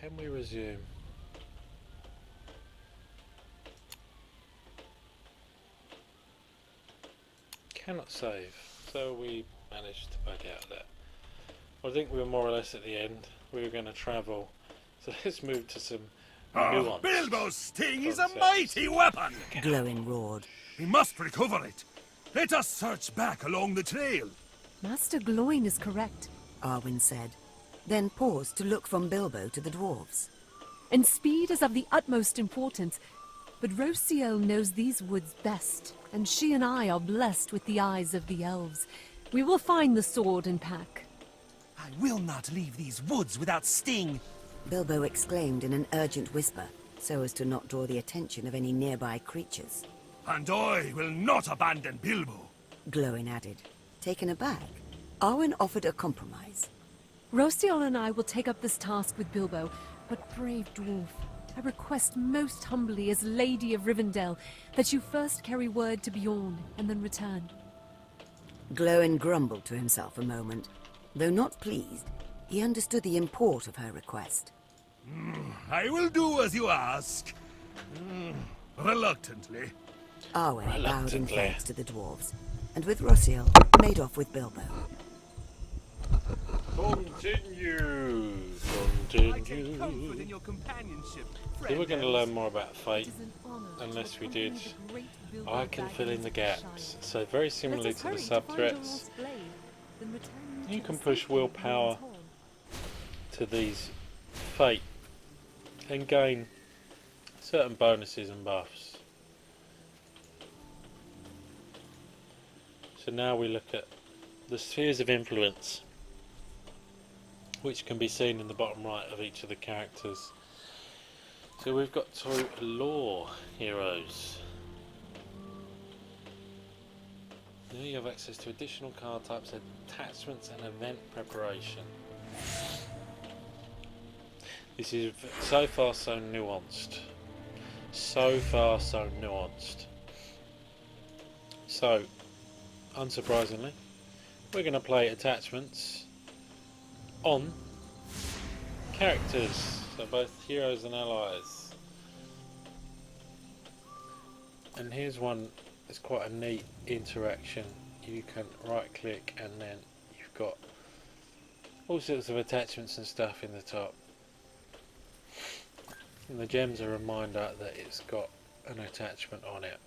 can we resume? Cannot save. So we managed to bug out of that. I think we were more or less at the end. We were going to travel. So let's move to some nuanced Bilbo's sting is a concepts. mighty weapon! Glowing roared. We must recover it. Let us search back along the trail. Master Gloin is correct. Arwen said, then paused to look from Bilbo to the dwarves. And speed is of the utmost importance. But Rosiel knows these woods best, and she and I are blessed with the eyes of the elves. We will find the sword and pack. I will not leave these woods without Sting. Bilbo exclaimed in an urgent whisper, so as to not draw the attention of any nearby creatures. And I will not abandon Bilbo. Glowin added. Taken aback, Arwen offered a compromise. Rosiel and I will take up this task with Bilbo, but brave dwarf, I request most humbly as Lady of Rivendell that you first carry word to Bjorn and then return. Glowin grumbled to himself a moment. Though not pleased, he understood the import of her request. I will do as you ask. Reluctantly. Arwen bowed in thanks to the dwarves, and with Rosiel, made off with Bilbo. Continue. I take comfort in your companionship, We were going to learn more about It fate, is an honor to unless we accompany did. the great Bilbo I can back fill in into the the gaps. Shire. So very Let similarly us to the hurry to find your sub-threats, lost blade, then return you to can the push safety of willpower Bjorn's Horn. to these fate and gain certain bonuses and buffs. So now we look at the spheres of influence, which can be seen in the bottom right of each of the characters. So we've got two lore heroes. Now you have access to additional card types, attachments and event preparation. This is so far so nuanced. So far so nuanced. So, unsurprisingly, we're going to play attachments on characters, so both heroes and allies. And here's one that's quite a neat interaction. You can right click and then you've got all sorts of attachments and stuff in the top. And the gem's a reminder that it's got an attachment on it.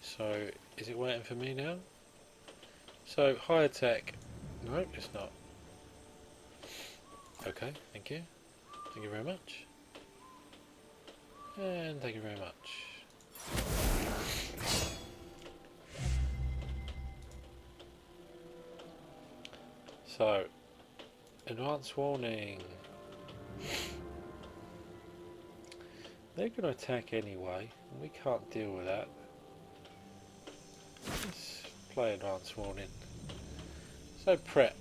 So, is it waiting for me now? So, high attack. No, it's not. Okay, thank you. Thank you very much. And thank you very much. So, advance warning. They're going to attack anyway. We can't deal with that. Let's play advance warning. So prep.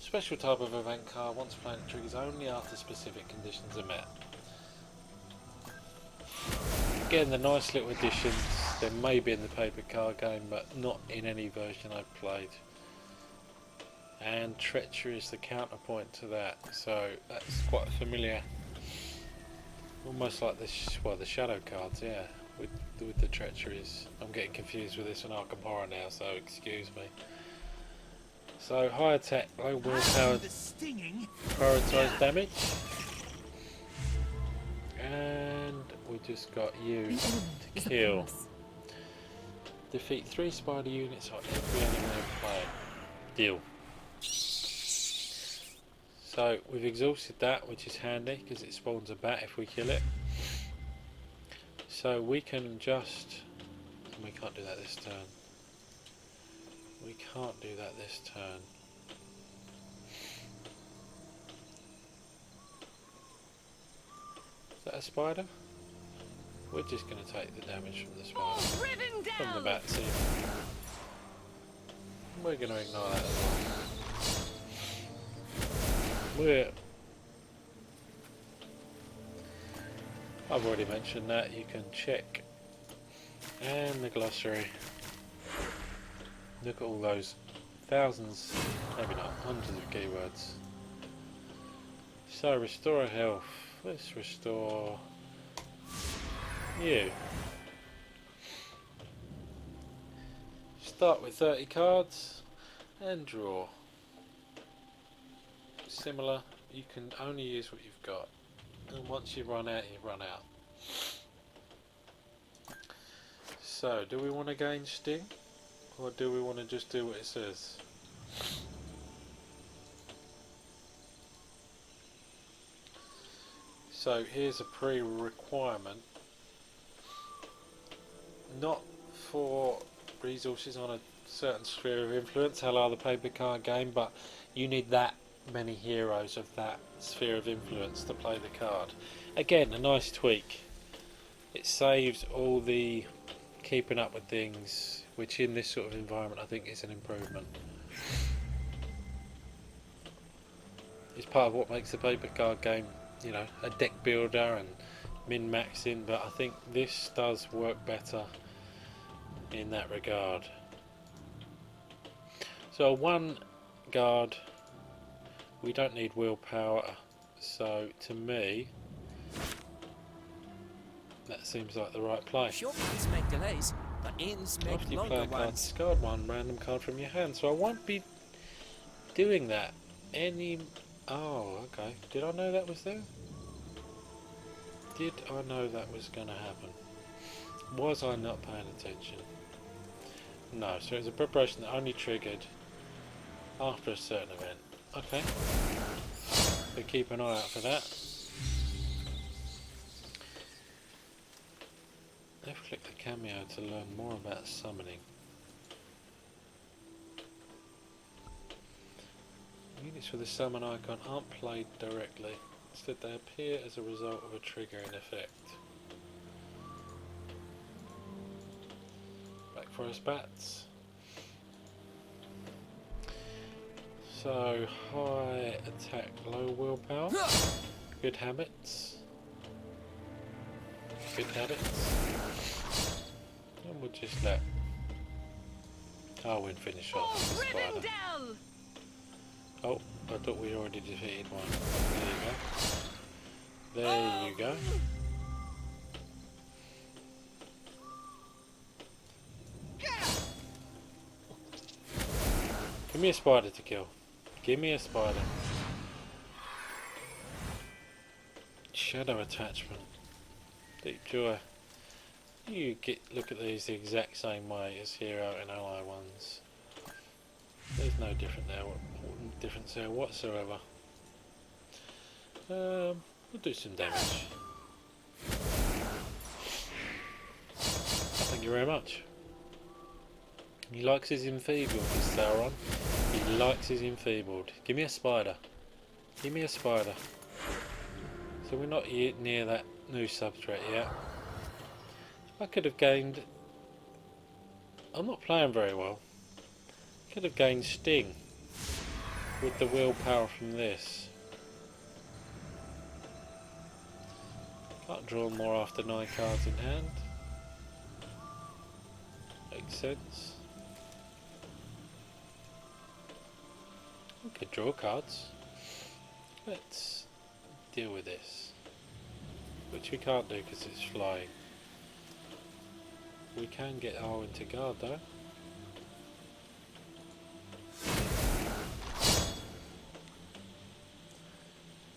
Special type of event card. Once playing it triggers only after specific conditions are met. Again, the nice little additions. There may be in the paper card game, but not in any version I've played. And treachery is the counterpoint to that. So that's quite familiar. Almost like the shadow cards, yeah, with the treacheries. I'm getting confused with this one Arkham Horror now, so excuse me. So high attack, low willpower, prioritise damage, and we just got you to kill. Defeat 3 spider units on every enemy in play. Deal. So we've exhausted that, which is handy because it spawns a bat if we kill it. So we can just... we can't do that this turn. We can't do that this turn. Is that a spider? We're just going to take the damage from the spider. From the bat team. We're going to ignore that as well. I've already mentioned that, you can check. And the glossary. Look at all those thousands, maybe not, hundreds of keywords. So restore health. Let's restore you. Start with 30 cards and draw. Similar, you can only use what you've got, and once you run out, you run out. So, do we want to gain sting, or do we want to just do what it says? So here's a pre-requirement, not for resources on a certain sphere of influence, hello the paper card game, but you need that many heroes of that sphere of influence to play the card. Again, a nice tweak. It saves all the keeping up with things, which in this sort of environment I think is an improvement. It's part of what makes the paper card game, you know, a deck builder and min-maxing, but I think this does work better in that regard. So one guard, we don't need willpower, so to me that seems like the right play. Shortcuts make delays, but ends make After you play longer a card, ones. discard one random card from your hand, so I won't be doing that any... Oh, okay. Did I know that was there? Did I know that was going to happen? Was I not paying attention? No, so it's a preparation that only triggered after a certain event. Okay. So keep an eye out for that. Left click the cameo to learn more about summoning. Units with the summon icon aren't played directly. Instead they appear as a result of a triggering effect. Black Forest Bats. So, high attack, low willpower. Good habits. Good habits. And we'll just let Arwen finish off with the spider. Oh, I thought we already defeated one. There you go. There you go. Give me a spider to kill. Give me a spider. Shadow attachment. Deep joy. You look at these the exact same way as hero and ally ones. There's no difference there whatsoever. We'll do some damage. Thank you very much. He likes his enfeebled, this Sauron. He likes his enfeebled. Give me a spider. Give me a spider. So we're not yet near that new sub-threat yet. I could have gained... I'm not playing very well. Could have gained sting with the willpower from this. Can't draw more after 9 cards in hand. Makes sense. We could draw cards. Let's deal with this. Which we can't do because it's flying. We can get Arwen to guard though.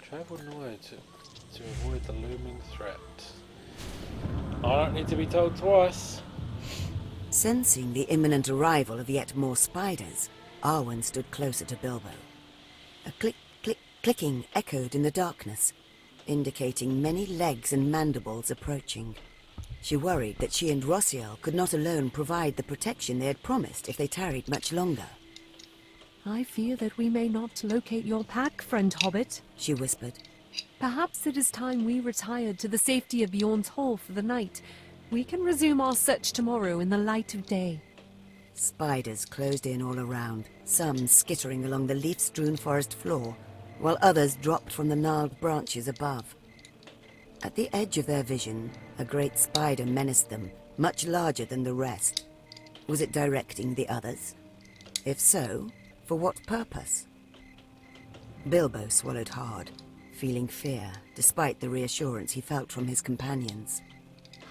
Travel north to avoid the looming threat. I don't need to be told twice. Sensing the imminent arrival of yet more spiders, Arwen stood closer to Bilbo. A click, click, clicking echoed in the darkness, indicating many legs and mandibles approaching. She worried that she and Rossiel could not alone provide the protection they had promised if they tarried much longer. I fear that we may not locate your pack, friend Hobbit, She whispered. Perhaps it is time we retired to the safety of Bjorn's Hall for the night. We can resume our search tomorrow in the light of day. Spiders closed in all around, some skittering along the leaf-strewn forest floor, while others dropped from the gnarled branches above. At the edge of their vision, a great spider menaced them, much larger than the rest. Was it directing the others? If so, for what purpose? Bilbo swallowed hard. feeling fear, despite the reassurance he felt from his companions.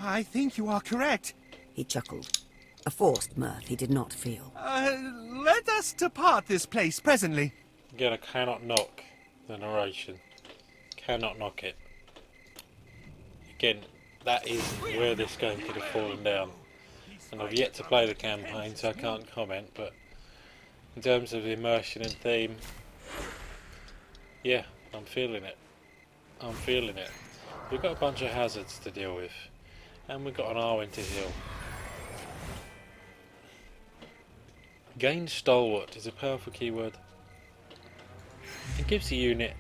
I think you are correct. He chuckled, a forced mirth he did not feel. Let us depart this place presently. Again, I cannot knock the narration. Cannot knock it. Again, that is where this game could have fallen down. And I've yet to play the campaign, so I can't comment, but in terms of immersion and theme, yeah, I'm feeling it. I'm feeling it. We've got a bunch of hazards to deal with, and we've got an Arwen to heal. Gain Stalwart is a powerful keyword. It gives the unit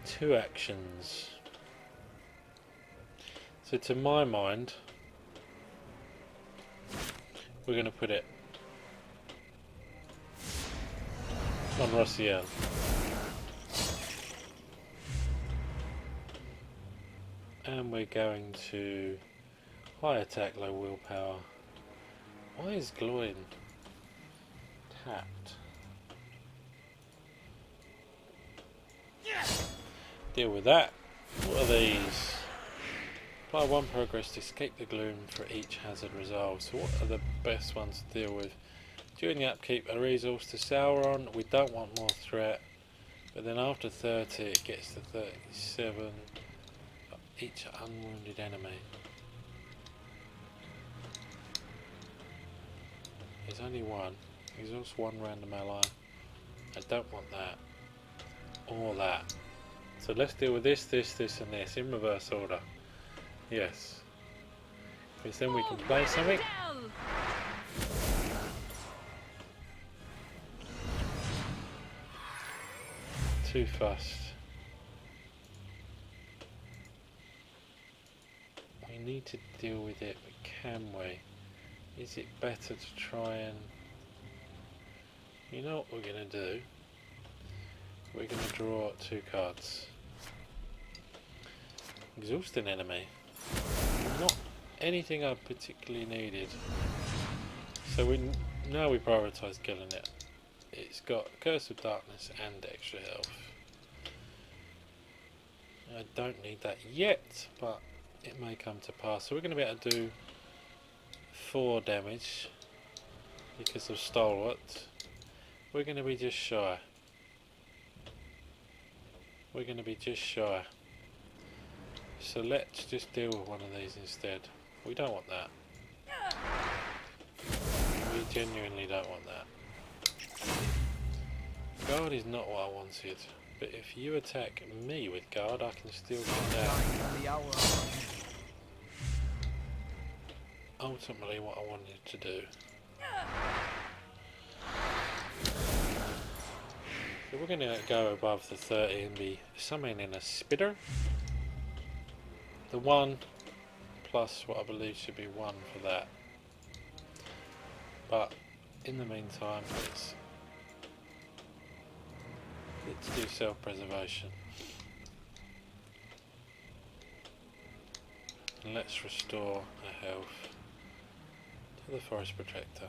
2 actions. So to my mind, we're going to put it on Rossiel. And we're going to high attack, low willpower. Why is Gloin tapped? Deal with that. What are these? Apply 1 progress to escape the gloom for each hazard resolved. So what are the best ones to deal with? During the upkeep, a resource to Sauron. We don't want more threat. But then after 30 it gets to 37. Each unwounded enemy. There's only one. Exhaust 1 random ally. I don't want that. Or that. So let's deal with this, this, this and this in reverse order. Yes. Because then we can play something. Too fast. We need to deal with it, but can we? Is it better to try and... You know what we're going to do? We're going to draw 2 cards. Exhaust an enemy. Not anything I particularly needed. So now we prioritise killing it. It's got Curse of Darkness and extra health. I don't need that yet, but it may come to pass. So we're going to be able to do 4 damage because of Stalwart. We're going to be just shy. We're going to be just shy. So let's just deal with one of these instead. We don't want that. We genuinely don't want that. Guard is not what I wanted. But if you attack me with guard, I can still get down. Ultimately what I wanted to do. So we're going to go above the 30 and be summoning a spitter. The 1 plus what I believe should be 1 for that. But in the meantime, let's do self-preservation. And let's restore a health to the Forest Protector.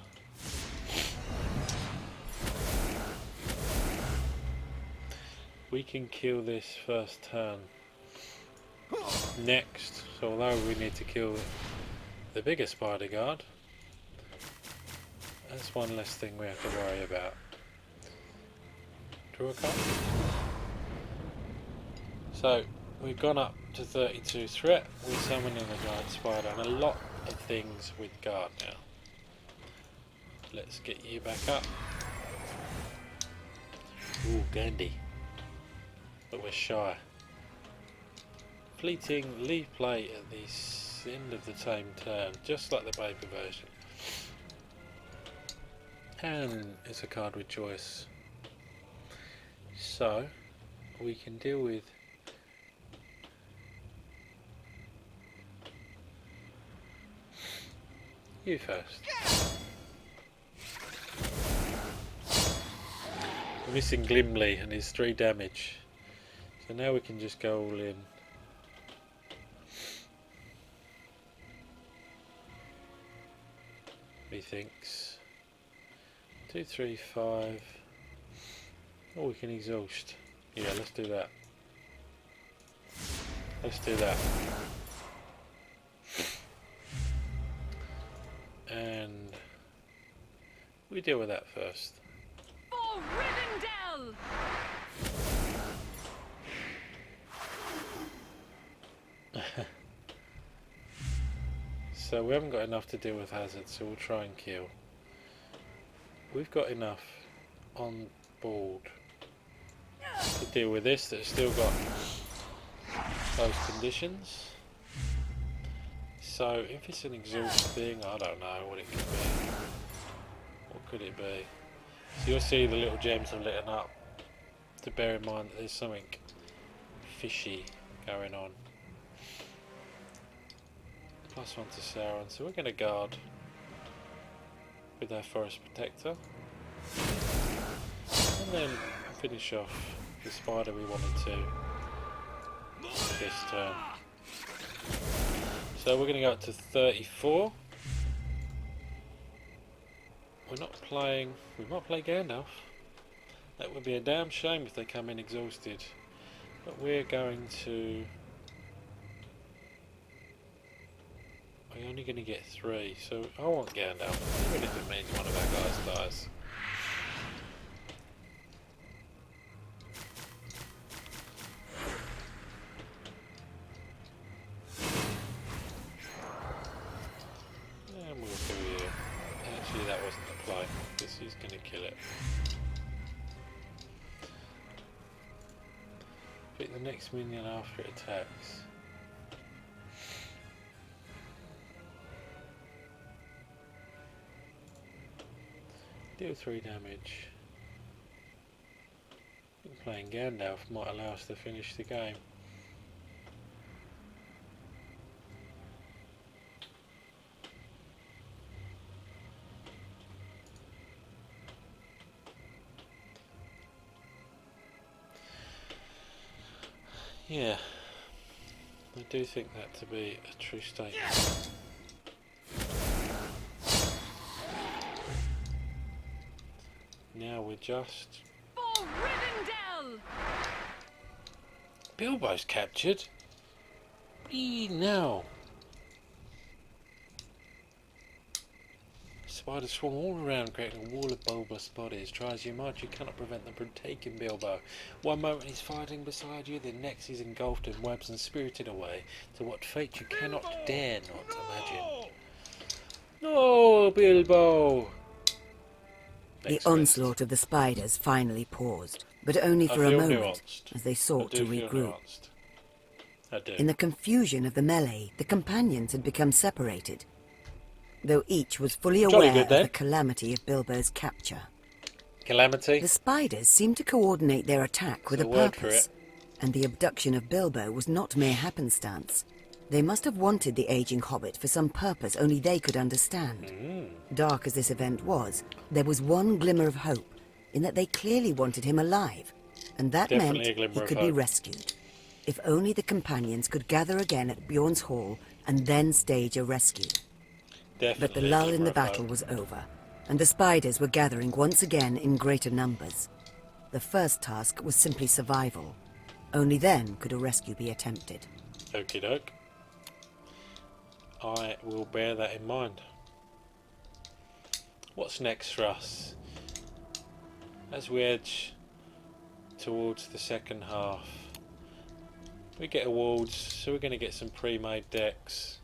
We can kill this first turn. Next, so although we need to kill the bigger spider guard, that's one less thing we have to worry about. Draw a card. So we've gone up to 32 threat. We're summoning a guard spider and a lot of things with guard now. Let's get you back up. Ooh, Gandhi. But we're shy. Fleeting, leave play at the end of the same turn, just like the paper version. And it's a card with choice. So, we can deal with you first. We're missing Glimley and his 3 damage. So now we can just go all in. Methinks 2, 3, 5. Oh, we can exhaust. Yeah, let's do that. Let's do that. And we deal with that first. For Rivendell! So we haven't got enough to deal with hazards, so we'll try and kill. We've got enough on board to deal with this that's still got those conditions. So if it's an exhaust thing, I don't know what it could be. What could it be? So you'll see the little gems are lit up. To bear in mind that there's something fishy going on. +1 to Sauron, so we're going to guard with our Forest Protector. And then finish off the spider we wanted to this turn. So we're going to go up to 34. We might play Gandalf. That would be a damn shame if they come in exhausted. But we're going to... We're only going to get 3, so I want Gandalf, even if it means one of our guys dies. And we'll do you. Actually, that wasn't the play. This is going to kill it. Pick the next minion after it attacks. Deal 3 damage. I think playing Gandalf might allow us to finish the game. Yeah, I do think that to be a true statement. Now we're just... For Rivendell! Bilbo's captured? No! Spiders swarm all around, creating a wall of bulbous bodies. Try as you might, you cannot prevent them from taking Bilbo. One moment he's fighting beside you, the next he's engulfed in webs and spirited away to what fate you cannot dare not imagine. No, Bilbo! The onslaught of the spiders finally paused, but only for a moment, as they sought to regroup. I do. In the confusion of the melee, the companions had become separated, though each was fully aware of the calamity of Bilbo's capture. Calamity? The spiders seemed to coordinate their attack with a purpose, and the abduction of Bilbo was not mere happenstance. They must have wanted the aging hobbit for some purpose only they could understand. Dark as this event was, there was one glimmer of hope, in that they clearly wanted him alive, and that meant he could be rescued. If only the companions could gather again at Bjorn's Hall and then stage a rescue. But the lull in the battle was over, and the spiders were gathering once again in greater numbers. The first task was simply survival. Only then could a rescue be attempted. Okie doke. I will bear that in mind. What's next for us? As we edge towards the second half, we get awards, so we're going to get some pre-made decks.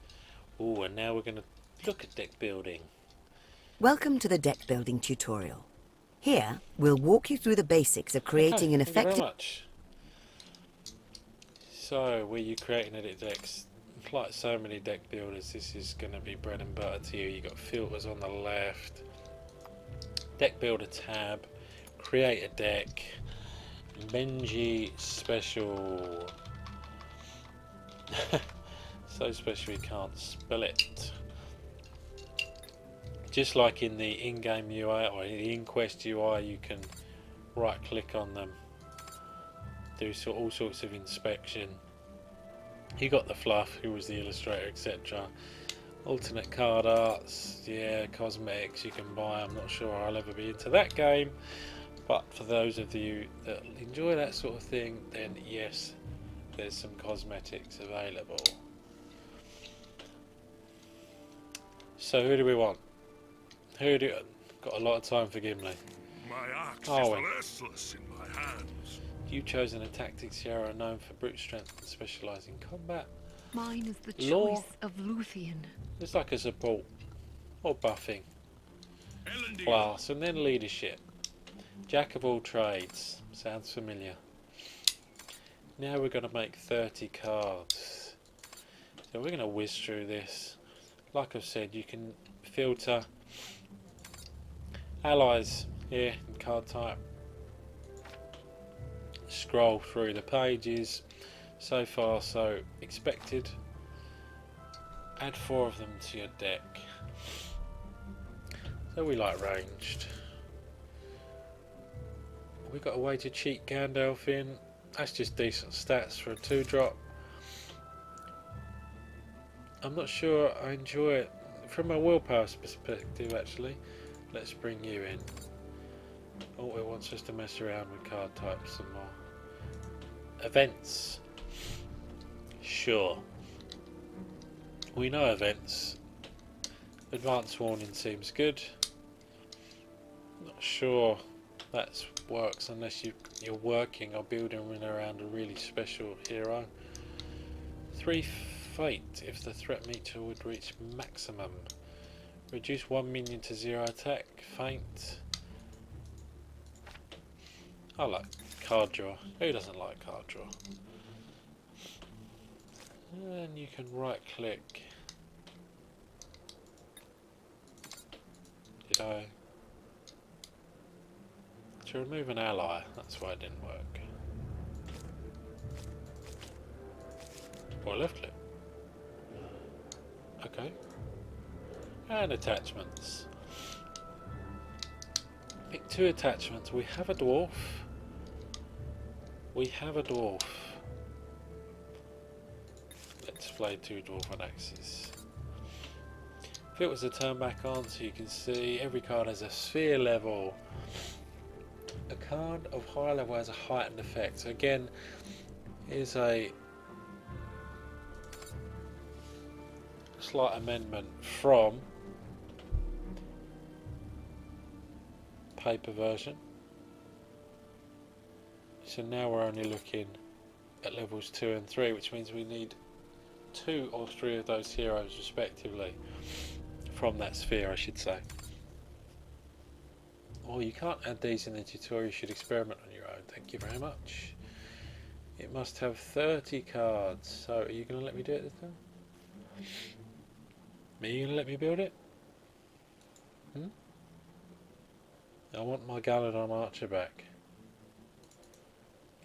Ooh, and now we're going to look at deck building. Welcome to the deck building tutorial. Here, we'll walk you through the basics of creating an effective... Thank you very much. So, where you create and edit decks, like so many deck builders, this is going to be bread and butter to you. You've got filters on the left, deck builder tab, create a deck, Benji special. So special you can't spell it. Just like in the in-game UI or in the in-quest UI, you can right click on them, do all sorts of inspection. You got the fluff, who was the illustrator, etc. Alternate card arts, yeah, cosmetics you can buy. I'm not sure I'll ever be into that game, but for those of you that enjoy that sort of thing, then yes, there's some cosmetics available. So who do we want? Got a lot of time for Gimli. My axe Oh, is restless in my hands. You've chosen a tactics hero known for brute strength and specialise in combat. Mine is the Law. choice of Luthien. It's like a support or buffing Elendil. class, and then leadership. Jack of all trades. Sounds familiar. Now we're going to make 30 cards. So we're going to whiz through this. Like I've said, you can filter allies here in card type. Scroll through the pages. So far so expected. Add 4 of them to your deck. So we like ranged. We got a way to cheat Gandalf in. That's just decent stats for a 2-drop. I'm not sure I enjoy it from a willpower perspective actually. Let's bring you in. Oh, it wants us to mess around with card types some more. Events. Sure. We know events. Advanced warning seems good. Not sure that works unless you're working or building around a really special hero. 3 fate if the threat meter would reach maximum. Reduce 1 minion to 0 attack. Feint. I like card draw. Who doesn't like card draw? And you can right click. Did I? To remove an ally, that's why it didn't work. Or left click. Okay. And attachments. Pick 2 attachments. We have a dwarf. We have a dwarf. Let's play 2 dwarven axes. If it was a turn back on, so you can see every card has a sphere level. A card of higher level has a heightened effect. So again, here's a slight amendment from paper version. So now we're only looking at levels 2 and 3, which means we need 2 or 3 of those heroes respectively from that sphere, I should say. Oh, you can't add these in the tutorial, you should experiment on your own. Thank you very much. It must have 30 cards. So are you going to let me do it this time? Are you going to let me build it? I want my Galadon Archer back.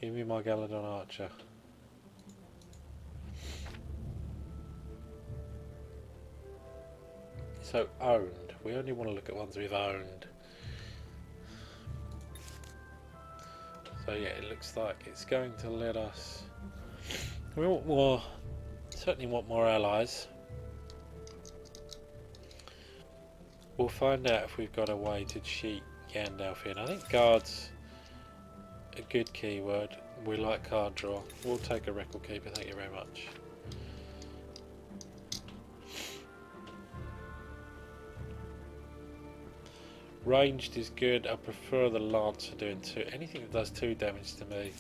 Give me my Galadon Archer. So owned. We only want to look at ones we've owned. So yeah, it looks like it's going to let us. We want more. Certainly want more allies. We'll find out if we've got a way to cheat Gandalf in. I think guard's a good keyword. We like card draw. We'll take a record keeper, thank you very much. Ranged is good. I prefer the Lancer doing 2. Anything that does 2 damage to me.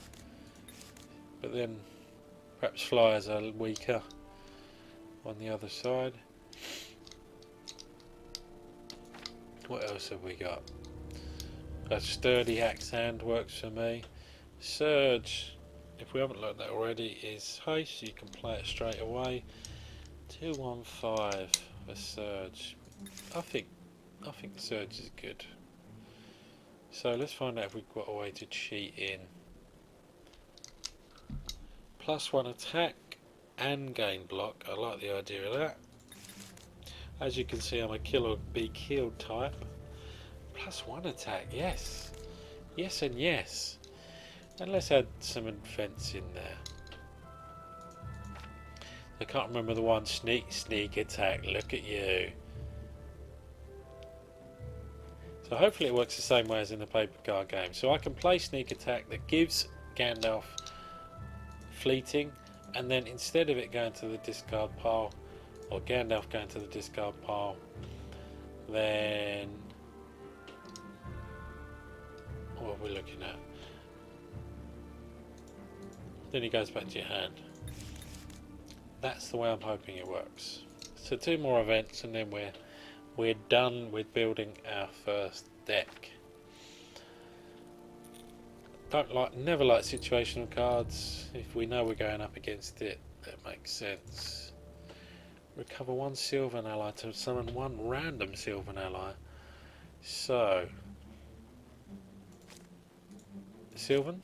But then perhaps flyers are weaker on the other side. What else have we got? A sturdy axe hand works for me. Surge, if we haven't learned that already, is haste. You can play it straight away. 215 for surge. I think surge is good. So let's find out if we've got a way to cheat in. +1 attack and gain block. I like the idea of that. As you can see, I'm a kill or be killed type. +1 attack, yes. Yes and yes. And let's add some defense in there. I can't remember the one. Sneak attack, look at you. So hopefully it works the same way as in the paper card game. So I can play sneak attack that gives Gandalf fleeting, and then instead of it going to the discard pile, or Gandalf going to the discard pile, then what are we looking at? Then he goes back to your hand. That's the way I'm hoping it works. So 2 more events and then we're done with building our first deck. Never like situational cards. If we know we're going up against it, that makes sense. Recover 1 Sylvan ally to summon 1 random Sylvan ally. So Sylvan.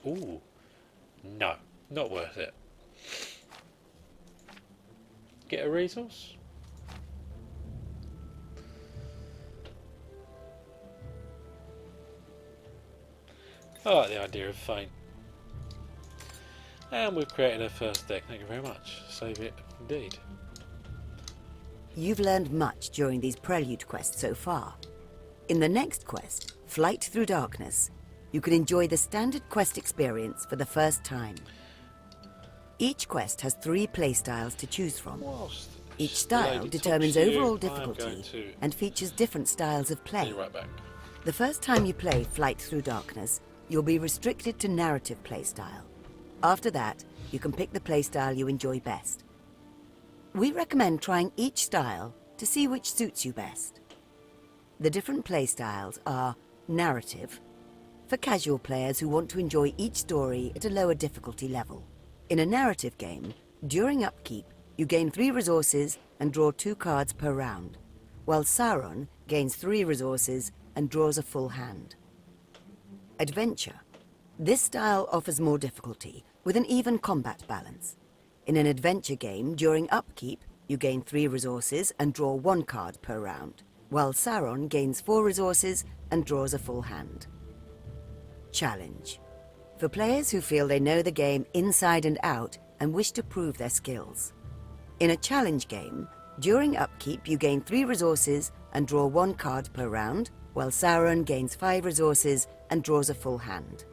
Ooh, no, not worth it. Get a resource. I like the idea of Feint. And we've created our first deck. Thank you very much. Save it indeed. You've learned much during these prelude quests so far. In the next quest, Flight Through Darkness, you can enjoy the standard quest experience for the first time. Each quest has 3 playstyles to choose from. Whilst Each style Lady determines talks to you, overall I'm difficulty going to and features different styles of play. be right back. The first time you play Flight Through Darkness, you'll be restricted to narrative playstyle. After that, you can pick the playstyle you enjoy best. We recommend trying each style to see which suits you best. The different playstyles are narrative, for casual players who want to enjoy each story at a lower difficulty level. In a narrative game, during upkeep, you gain 3 resources and draw 2 cards per round, while Sauron gains 3 resources and draws a full hand. Adventure. This style offers more difficulty, with an even combat balance. In an adventure game, during upkeep, you gain 3 resources and draw 1 card per round, while Sauron gains 4 resources and draws a full hand. Challenge. For players who feel they know the game inside and out and wish to prove their skills. In a challenge game, during upkeep you gain 3 resources and draw 1 card per round, while Sauron gains 5 resources and draws a full hand.